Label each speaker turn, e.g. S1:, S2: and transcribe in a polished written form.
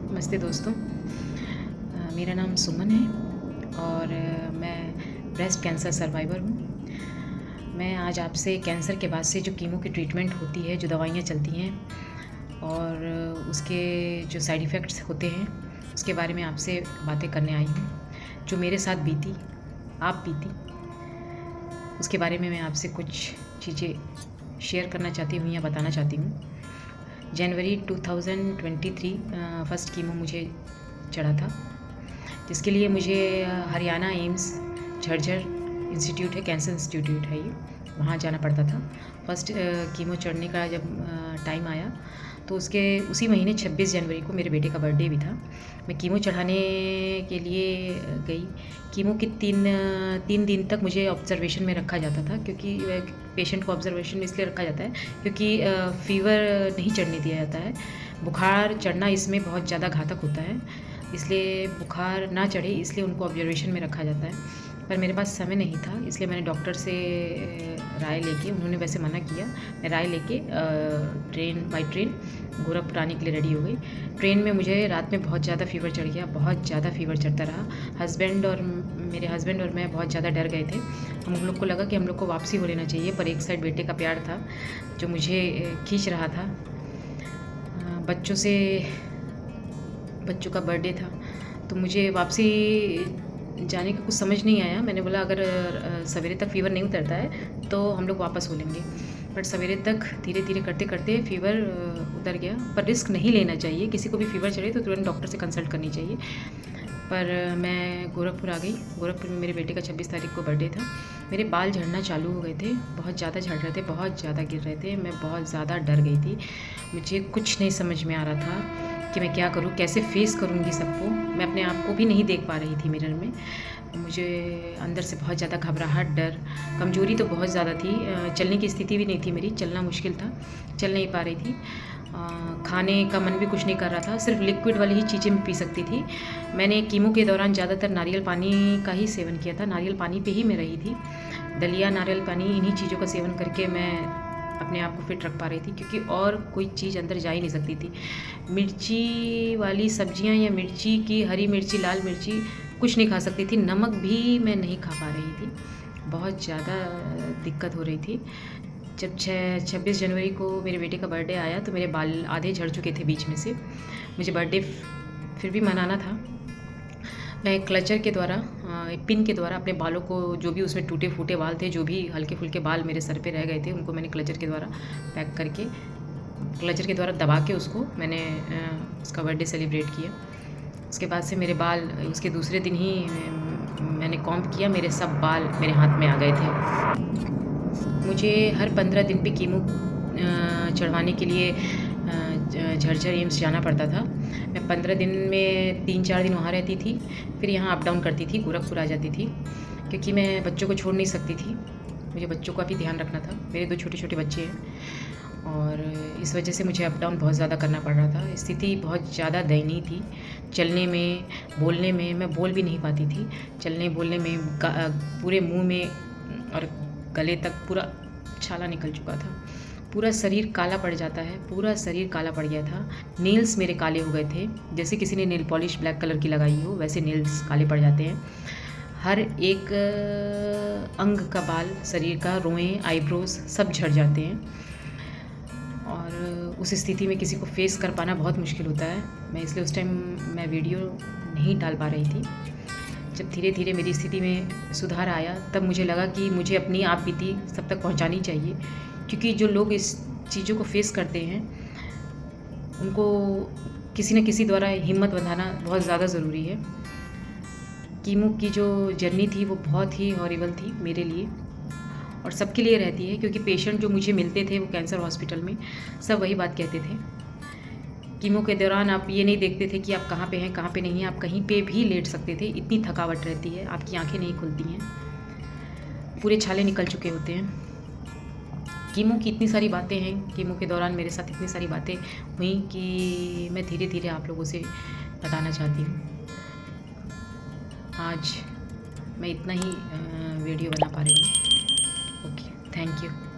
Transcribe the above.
S1: नमस्ते दोस्तों। मेरा नाम सुमन है और मैं ब्रेस्ट कैंसर सर्वाइवर हूँ। मैं आज आपसे कैंसर के बाद से जो कीमो की ट्रीटमेंट होती है, जो दवाइयाँ चलती हैं और उसके जो साइड इफ़ेक्ट्स होते हैं, उसके बारे में आपसे बातें करने आई हूँ। जो मेरे साथ बीती, आप बीती, उसके बारे में मैं आपसे कुछ चीज़ें शेयर करना चाहती हूँ या बताना चाहती हूँ। जनवरी 2023 फर्स्ट कीमो मुझे चढ़ा था, जिसके लिए मुझे हरियाणा एम्स झज्जर इंस्टीट्यूट है, कैंसर इंस्टीट्यूट है ये, वहाँ जाना पड़ता था। फर्स्ट कीमो चढ़ने का जब टाइम आया तो उसके उसी महीने 26 जनवरी को मेरे बेटे का बर्थडे भी था। मैं कीमो चढ़ाने के लिए गई। कीमो के तीन दिन तक मुझे ऑब्जर्वेशन में रखा जाता था, क्योंकि पेशेंट को ऑब्जर्वेशन में इसलिए रखा जाता है क्योंकि फ़ीवर नहीं चढ़ने दिया जाता है। बुखार चढ़ना इसमें बहुत ज़्यादा घातक होता है, इसलिए बुखार ना चढ़े इसलिए उनको ऑब्जर्वेशन में रखा जाता है। पर मेरे पास समय नहीं था, इसलिए मैंने डॉक्टर से राय लेके, उन्होंने वैसे मना किया, मैं राय लेके बाई ट्रेन गोरखपुर आने के लिए रेडी हो गई। ट्रेन में मुझे रात में बहुत ज़्यादा फ़ीवर चढ़ गया, बहुत ज़्यादा फ़ीवर चढ़ता रहा। मेरे हस्बैंड और मैं बहुत ज़्यादा डर गए थे। हम लोग को लगा कि हम लोग को वापसी हो लेना चाहिए, पर एक साइड बेटे का प्यार था जो मुझे खींच रहा था। बच्चों का बर्थडे था तो मुझे वापसी जाने का कुछ समझ नहीं आया। मैंने बोला अगर सवेरे तक फ़ीवर नहीं उतरता है तो हम लोग वापस हो लेंगे, बट सवेरे तक धीरे धीरे करते करते फ़ीवर उतर गया। पर रिस्क नहीं लेना चाहिए, किसी को भी फ़ीवर चढ़े तो तुरंत डॉक्टर से कंसल्ट करनी चाहिए। पर मैं गोरखपुर आ गई। गोरखपुर में मेरे बेटे का 26 तारीख को बर्थडे था। मेरे बाल झड़ना चालू हो गए थे, बहुत ज़्यादा झड़ रहे थे, बहुत ज़्यादा गिर रहे थे। मैं बहुत ज़्यादा डर गई थी, मुझे कुछ नहीं समझ में आ रहा था कि मैं क्या करूँ, कैसे फेस करूँगी सबको। मैं अपने आप को भी नहीं देख पा रही थी मिरर में। मुझे अंदर से बहुत ज़्यादा घबराहट, डर, कमज़ोरी तो बहुत ज़्यादा थी। चलने की स्थिति भी नहीं थी मेरी, चलना मुश्किल था, चल नहीं पा रही थी। खाने का मन भी कुछ नहीं कर रहा था, सिर्फ लिक्विड वाली ही चीज़ें मैं पी सकती थी। मैंने कीमो के दौरान ज़्यादातर नारियल पानी का ही सेवन किया था, नारियल पानी पे ही मैं रही थी। दलिया, नारियल पानी, इन्हीं चीज़ों का सेवन करके मैं अपने आप को फिट रख पा रही थी, क्योंकि और कोई चीज़ अंदर जा ही नहीं सकती थी। मिर्ची वाली सब्जियां या मिर्ची की, हरी मिर्ची, लाल मिर्ची कुछ नहीं खा सकती थी। नमक भी मैं नहीं खा पा रही थी, बहुत ज़्यादा दिक्कत हो रही थी। जब 26 जनवरी को मेरे बेटे का बर्थडे आया तो मेरे बाल आधे झड़ चुके थे बीच में से। मुझे बर्थडे फिर भी मनाना था। मैं क्लचर के द्वारा, एक पिन के द्वारा अपने बालों को, जो भी उसमें टूटे फूटे बाल थे, जो भी हल्के फुल्के बाल मेरे सर पे रह गए थे, उनको मैंने क्लचर के द्वारा पैक करके, क्लचर के द्वारा दबा के उसको मैंने उसका बर्थडे सेलिब्रेट किया। उसके बाद से मेरे बाल, उसके दूसरे दिन ही मैंने कॉम्ब किया, मेरे सब बाल मेरे हाथ में आ गए थे। मुझे हर 15 दिन पे कीमो चढ़वाने के लिए झज्जर एम्स जाना पड़ता था। मैं 15 दिन में 3-4 दिन वहाँ रहती थी, फिर यहाँ अप डाउन करती थी, गोरखपुर आ जाती थी, क्योंकि मैं बच्चों को छोड़ नहीं सकती थी। मुझे बच्चों का भी ध्यान रखना था, मेरे 2 छोटे छोटे बच्चे हैं और इस वजह से मुझे अप डाउन बहुत ज़्यादा करना पड़ रहा था। स्थिति बहुत ज़्यादा दयनीय थी। चलने में, बोलने में मैं बोल भी नहीं पाती थी। चलने बोलने में पूरे मुँह में और गले तक पूरा छाला निकल चुका था। पूरा शरीर काला पड़ जाता है, पूरा शरीर काला पड़ गया था। नेल्स मेरे काले हो गए थे, जैसे किसी ने नेल पॉलिश ब्लैक कलर की लगाई हो, वैसे नेल्स काले पड़ जाते हैं। हर एक अंग का बाल, शरीर का, रोएं, आईब्रोज सब झड़ जाते हैं और उस स्थिति में किसी को फेस कर पाना बहुत मुश्किल होता है। मैं इसलिए उस टाइम मैं वीडियो नहीं डाल पा रही थी। जब धीरे धीरे मेरी स्थिति में सुधार आया तब मुझे लगा कि मुझे अपनी आप बीती सब तक पहुंचानी चाहिए, क्योंकि जो लोग इस चीज़ों को फेस करते हैं उनको किसी न किसी द्वारा हिम्मत बंधाना बहुत ज़्यादा ज़रूरी है। कीमो की जो जर्नी थी वो बहुत ही हॉरिबल थी मेरे लिए और सबके लिए रहती है, क्योंकि पेशेंट जो मुझे मिलते थे वो कैंसर हॉस्पिटल में सब वही बात कहते थे। कीमो के दौरान आप ये नहीं देखते थे कि आप कहाँ पे हैं, कहाँ पे नहीं हैं, आप कहीं पे भी लेट सकते थे, इतनी थकावट रहती है, आपकी आंखें नहीं खुलती हैं, पूरे छाले निकल चुके होते हैं। कीमो की इतनी सारी बातें हैं, कीमो के दौरान मेरे साथ इतनी सारी बातें हुई कि मैं धीरे धीरे आप लोगों से बताना चाहती हूँ। आज मैं इतना ही वीडियो बना पा रही हूँ। Okay, thank you.